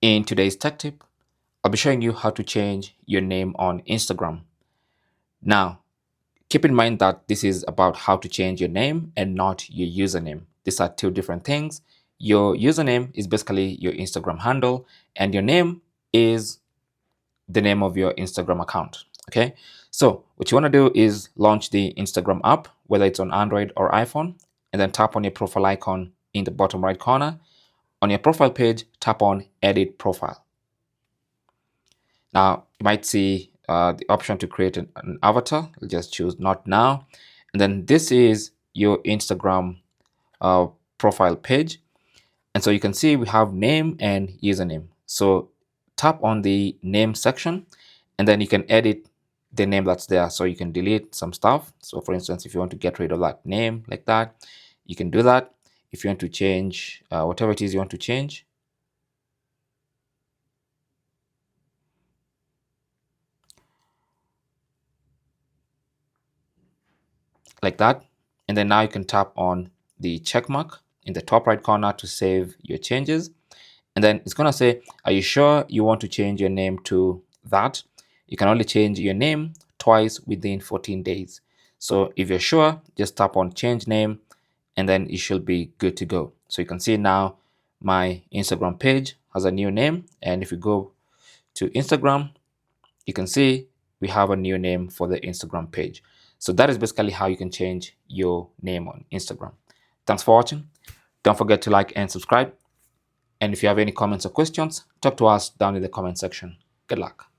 In today's tech tip, I'll be showing you how to change your name on Instagram. Now, keep in mind that this is about how to change your name and not your username. These are two different things. Your username is basically your Instagram handle, and your name is the name of your Instagram account. Okay, so what you want to do is launch the Instagram app, whether it's on Android or iPhone, and then tap on your profile icon in the bottom right corner. On your profile page, tap on Edit Profile. Now, you might see the option to create an avatar. I'll just choose Not Now. And then this is your Instagram profile page. And so you can see we have name and username. So tap on the name section, and then you can edit the name that's there. So you can delete some stuff. So for instance, if you want to get rid of that name like that, you can do that. If you want to change whatever it is you want to change, like that. And then now you can tap on the check mark in the top right corner to save your changes. And then it's going to say, are you sure you want to change your name to that? You can only change your name twice within 14 days. So if you're sure, just tap on change name, and then it should be good to go. So you can see now my Instagram page has a new name. And if you go to Instagram, you can see we have a new name for the Instagram page. So that is basically how you can change your name on Instagram. Thanks for watching. Don't forget to like and subscribe. And if you have any comments or questions, talk to us down in the comment section. Good luck.